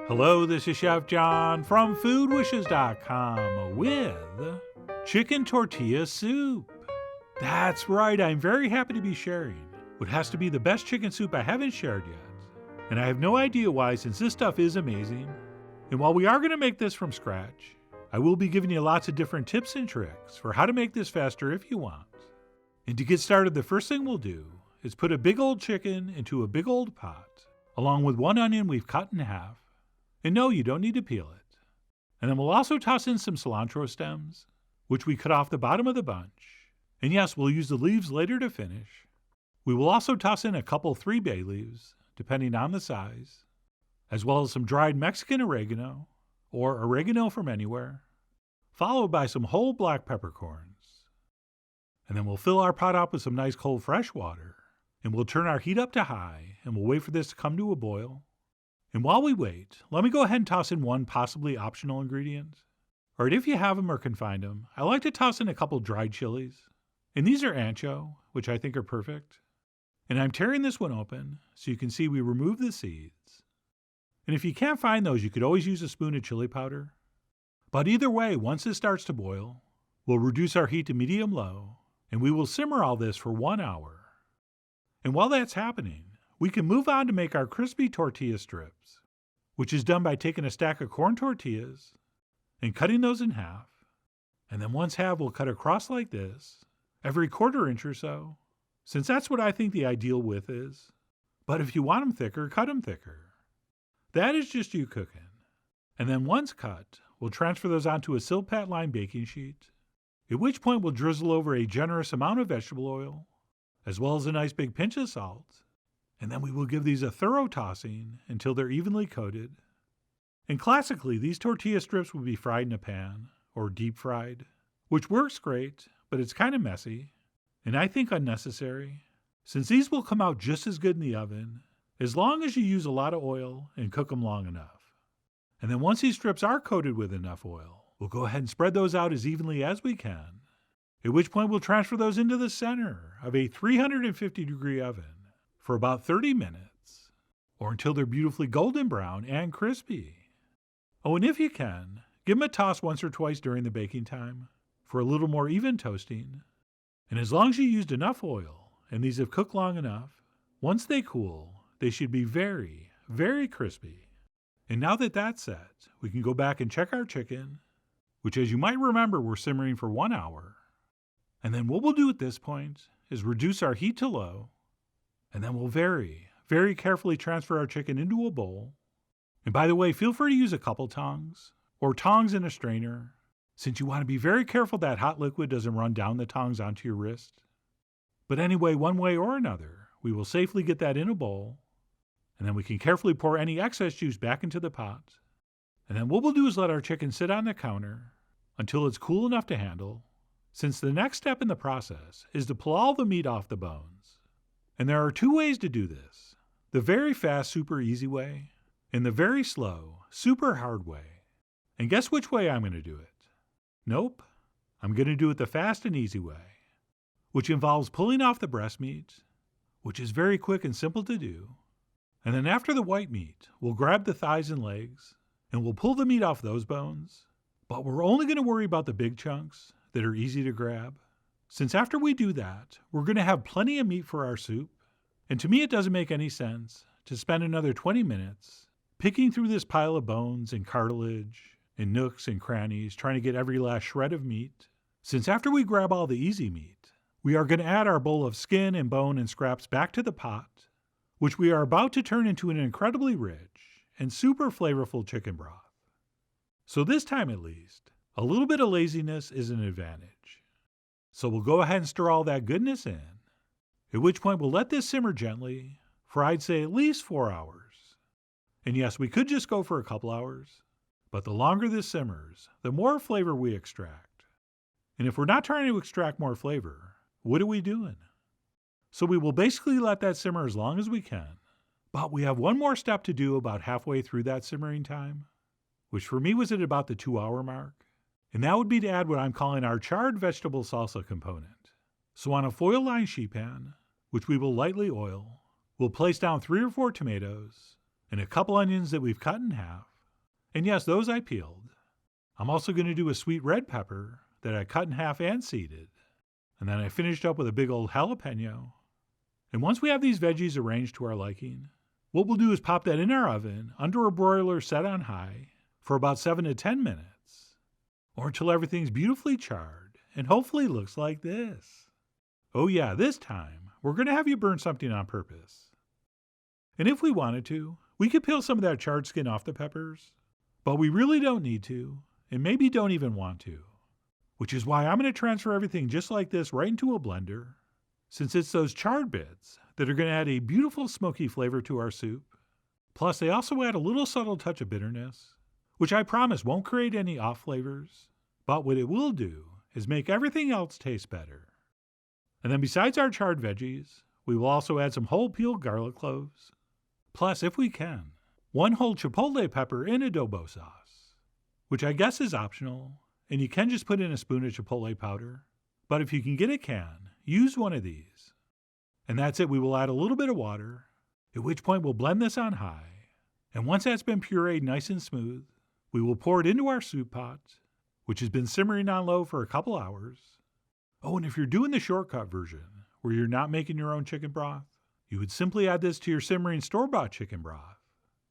Hello, this is Chef John from foodwishes.com with chicken tortilla soup. That's right, I'm very happy to be sharing what has to be the best chicken soup I haven't shared yet. And I have no idea why, since this stuff is amazing. And while we are going to make this from scratch, I will be giving you lots of different tips and tricks for how to make this faster if you want. And to get started, the first thing we'll do is put a big old chicken into a big old pot, along with one onion we've cut in half. And no, you don't need to peel it. And then we'll also toss in some cilantro stems, which we cut off the bottom of the bunch. And yes, we'll use the leaves later to finish. We will also toss in a couple 3 bay leaves, depending on the size, as well as some dried Mexican oregano, or oregano from anywhere, followed by some whole black peppercorns. And then we'll fill our pot up with some nice cold fresh water, and we'll turn our heat up to high, and we'll wait for this to come to a boil. And while we wait, let me go ahead and toss in one possibly optional ingredient. Or if you have them or can find them, I like to toss in a couple dried chilies. And these are ancho, which I think are perfect. And I'm tearing this one open so you can see we remove the seeds. And if you can't find those, you could always use a spoon of chili powder. But either way, once this starts to boil, we'll reduce our heat to medium-low, and we will simmer all this for 1 hour. And while that's happening, we can move on to make our crispy tortilla strips, which is done by taking a stack of corn tortillas and cutting those in half. And then once half, we'll cut across like this, every 1/4 inch or so, since that's what I think the ideal width is. But if you want them thicker, cut them thicker. That is just you cooking. And then once cut, we'll transfer those onto a Silpat lined baking sheet, at which point we'll drizzle over a generous amount of vegetable oil, as well as a nice big pinch of salt. And then we will give these a thorough tossing until they're evenly coated. And classically, these tortilla strips would be fried in a pan, or deep fried, which works great, but it's kind of messy, and I think unnecessary, since these will come out just as good in the oven, as long as you use a lot of oil and cook them long enough. And then once these strips are coated with enough oil, we'll go ahead and spread those out as evenly as we can, at which point we'll transfer those into the center of a 350-degree oven for about 30 minutes, or until they're beautifully golden brown and crispy. Oh, and if you can, give them a toss once or twice during the baking time for a little more even toasting. And as long as you used enough oil and these have cooked long enough, once they cool, they should be very, very crispy. And now that that's set, we can go back and check our chicken, which, as you might remember, we're simmering for 1 hour. And then what we'll do at this point is reduce our heat to low. And then we'll very, very carefully transfer our chicken into a bowl. And by the way, feel free to use a couple tongs, or tongs and a strainer, since you want to be very careful that hot liquid doesn't run down the tongs onto your wrist. But anyway, one way or another, we will safely get that in a bowl, and then we can carefully pour any excess juice back into the pot. And then what we'll do is let our chicken sit on the counter until it's cool enough to handle, since the next step in the process is to pull all the meat off the bones. And there are 2 ways to do this: the very fast, super easy way, and the very slow, super hard way. And guess which way I'm going to do it? Nope. I'm going to do it the fast and easy way, which involves pulling off the breast meat, which is very quick and simple to do. And then after the white meat, we'll grab the thighs and legs, and we'll pull the meat off those bones. But we're only going to worry about the big chunks that are easy to grab, since after we do that, we're going to have plenty of meat for our soup. And to me, it doesn't make any sense to spend another 20 minutes picking through this pile of bones and cartilage and nooks and crannies trying to get every last shred of meat, since after we grab all the easy meat, we are going to add our bowl of skin and bone and scraps back to the pot, which we are about to turn into an incredibly rich and super flavorful chicken broth. So this time at least, a little bit of laziness is an advantage. So we'll go ahead and stir all that goodness in, at which point we'll let this simmer gently for I'd say at least 4 hours. And yes, we could just go for a couple hours, but the longer this simmers, the more flavor we extract. And if we're not trying to extract more flavor, what are we doing? So we will basically let that simmer as long as we can, but we have one more step to do about halfway through that simmering time, which for me was at about the 2-hour mark. And that would be to add what I'm calling our charred vegetable salsa component. So on a foil-lined sheet pan, which we will lightly oil, we'll place down 3 or 4 tomatoes and a couple onions that we've cut in half, And yes, those I peeled. I'm also going to do a sweet red pepper that I cut in half and seeded. And then I finished up with a big old jalapeno. And once we have these veggies arranged to our liking, what we'll do is pop that in our oven under a broiler set on high for about 7 to 10 minutes, or until everything's beautifully charred and hopefully looks like this. Oh yeah, this time we're going to have you burn something on purpose. And if we wanted to, we could peel some of that charred skin off the peppers, but we really don't need to, and maybe don't even want to. Which is why I'm going to transfer everything just like this right into a blender, since it's those charred bits that are going to add a beautiful smoky flavor to our soup. Plus, they also add a little subtle touch of bitterness, which I promise won't create any off flavors, but what it will do is make everything else taste better. And then besides our charred veggies, we will also add some whole peeled garlic cloves. Plus, if we can, 1 whole chipotle pepper in adobo sauce, which I guess is optional, and you can just put in a spoon of chipotle powder. But if you can get a can, use one of these. And that's it. We will add a little bit of water, at which point we'll blend this on high. And once that's been pureed nice and smooth, we will pour it into our soup pot, which has been simmering on low for a couple hours. Oh, and if you're doing the shortcut version, where you're not making your own chicken broth, you would simply add this to your simmering store-bought chicken broth,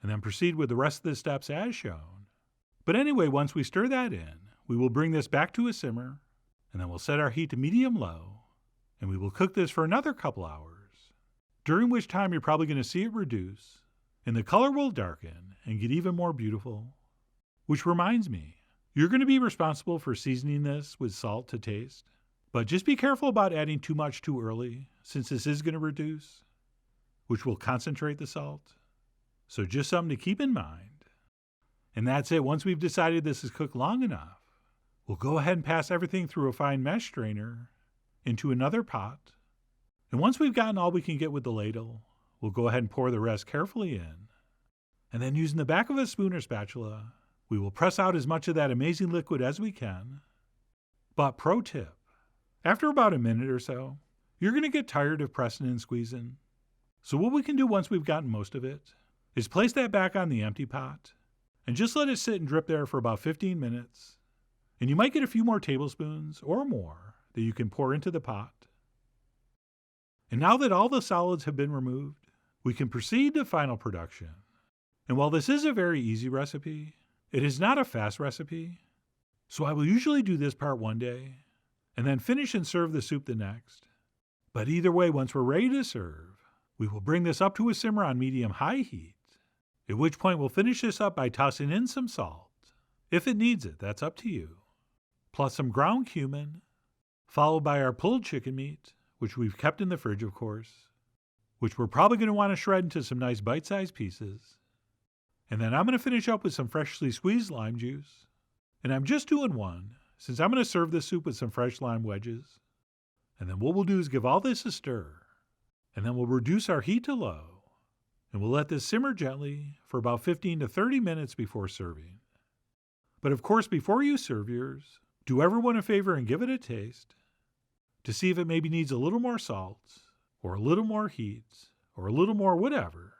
and then proceed with the rest of the steps as shown. But anyway, once we stir that in, we will bring this back to a simmer, and then we'll set our heat to medium-low, and we will cook this for another couple hours, during which time you're probably going to see it reduce, and the color will darken and get even more beautiful. Which reminds me, you're going to be responsible for seasoning this with salt to taste, but just be careful about adding too much too early, since this is going to reduce, which will concentrate the salt. So just something to keep in mind. And that's it. Once we've decided this is cooked long enough, we'll go ahead and pass everything through a fine mesh strainer into another pot. And once we've gotten all we can get with the ladle, we'll go ahead and pour the rest carefully in. And then using the back of a spoon or spatula, we will press out as much of that amazing liquid as we can. But pro tip, after about a minute or so, you're going to get tired of pressing and squeezing. So what we can do once we've gotten most of it is place that back on the empty pot and just let it sit and drip there for about 15 minutes. And you might get a few more tablespoons or more that you can pour into the pot. And now that all the solids have been removed, we can proceed to final production. And while this is a very easy recipe, it is not a fast recipe. So I will usually do this part one day and then finish and serve the soup the next. But either way, once we're ready to serve, we will bring this up to a simmer on medium-high heat, at which point we'll finish this up by tossing in some salt. If it needs it, that's up to you. Plus some ground cumin, followed by our pulled chicken meat, which we've kept in the fridge, of course, which we're probably going to want to shred into some nice bite-sized pieces. And then I'm going to finish up with some freshly squeezed lime juice. And I'm just doing one, since I'm going to serve this soup with some fresh lime wedges. And then what we'll do is give all this a stir. And then we'll reduce our heat to low. And we'll let this simmer gently for about 15 to 30 minutes before serving. But of course, before you serve yours, do everyone a favor and give it a taste to see if it maybe needs a little more salt, or a little more heat, or a little more whatever.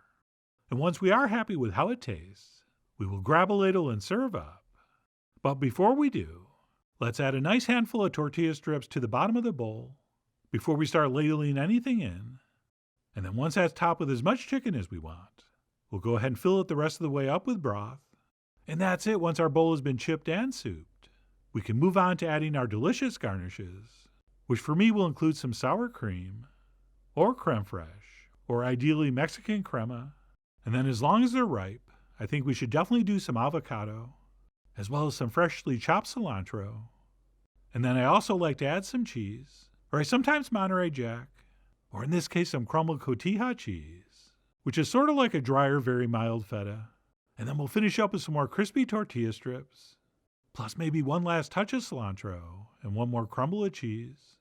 And once we are happy with how it tastes, we will grab a ladle and serve up. But before we do, let's add a nice handful of tortilla strips to the bottom of the bowl before we start ladling anything in. And then once that's topped with as much chicken as we want, we'll go ahead and fill it the rest of the way up with broth. And that's it. Once our bowl has been chipped and souped, we can move on to adding our delicious garnishes, which for me will include some sour cream, or creme fraiche, or ideally Mexican crema. And then as long as they're ripe, I think we should definitely do some avocado, as well as some freshly chopped cilantro. And then I also like to add some cheese, or I sometimes Monterey Jack, or in this case some crumbled cotija cheese, which is sort of like a drier, very mild feta. And then we'll finish up with some more crispy tortilla strips, plus maybe one last touch of cilantro and one more crumble of cheese.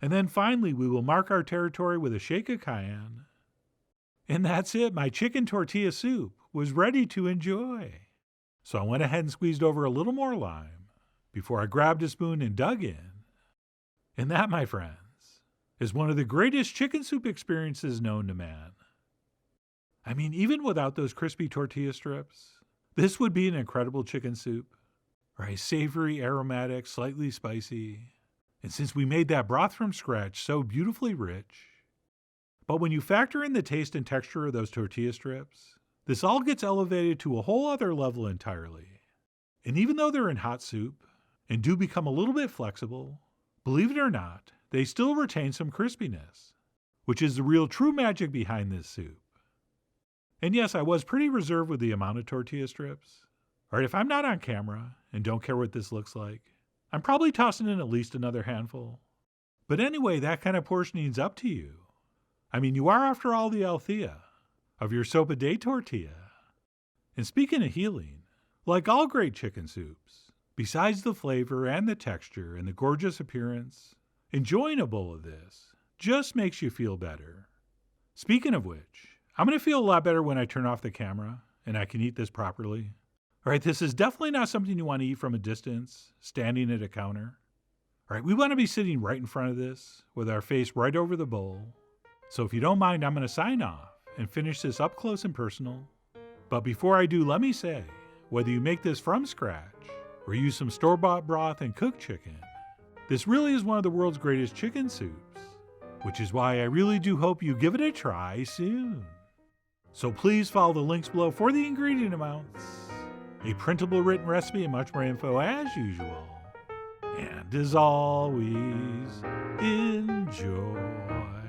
And then finally we will mark our territory with a shake of cayenne. And that's it, my chicken tortilla soup was ready to enjoy. So I went ahead and squeezed over a little more lime before I grabbed a spoon and dug in. And that, my friends, is one of the greatest chicken soup experiences known to man. I mean, even without those crispy tortilla strips, This would be an incredible chicken soup. Right, savory, aromatic, slightly spicy. And since we made that broth from scratch, so beautifully rich. But when you factor in the taste and texture of those tortilla strips, this all gets elevated to a whole other level entirely. And even though they're in hot soup and do become a little bit flexible, believe it or not, they still retain some crispiness, which is the real true magic behind this soup. And yes, I was pretty reserved with the amount of tortilla strips. All right, if I'm not on camera and don't care what this looks like, I'm probably tossing in at least another handful. But anyway, that kind of portioning's up to you. I mean, you are, after all, the Althea of your soap a day tortilla. And speaking of healing, like all great chicken soups, besides the flavor and the texture and the gorgeous appearance, enjoying a bowl of this just makes you feel better. Speaking of which, I'm going to feel a lot better when I turn off the camera and I can eat this properly. All right, this is definitely not something you want to eat from a distance, standing at a counter. All right, we want to be sitting right in front of this with our face right over the bowl. So if you don't mind, I'm going to sign off and finish this up close and personal. But before I do, let me say, whether you make this from scratch or use some store-bought broth and cooked chicken, this really is one of the world's greatest chicken soups, which is why I really do hope you give it a try soon. So please follow the links below for the ingredient amounts, a printable written recipe, and much more info as usual. And as always, enjoy.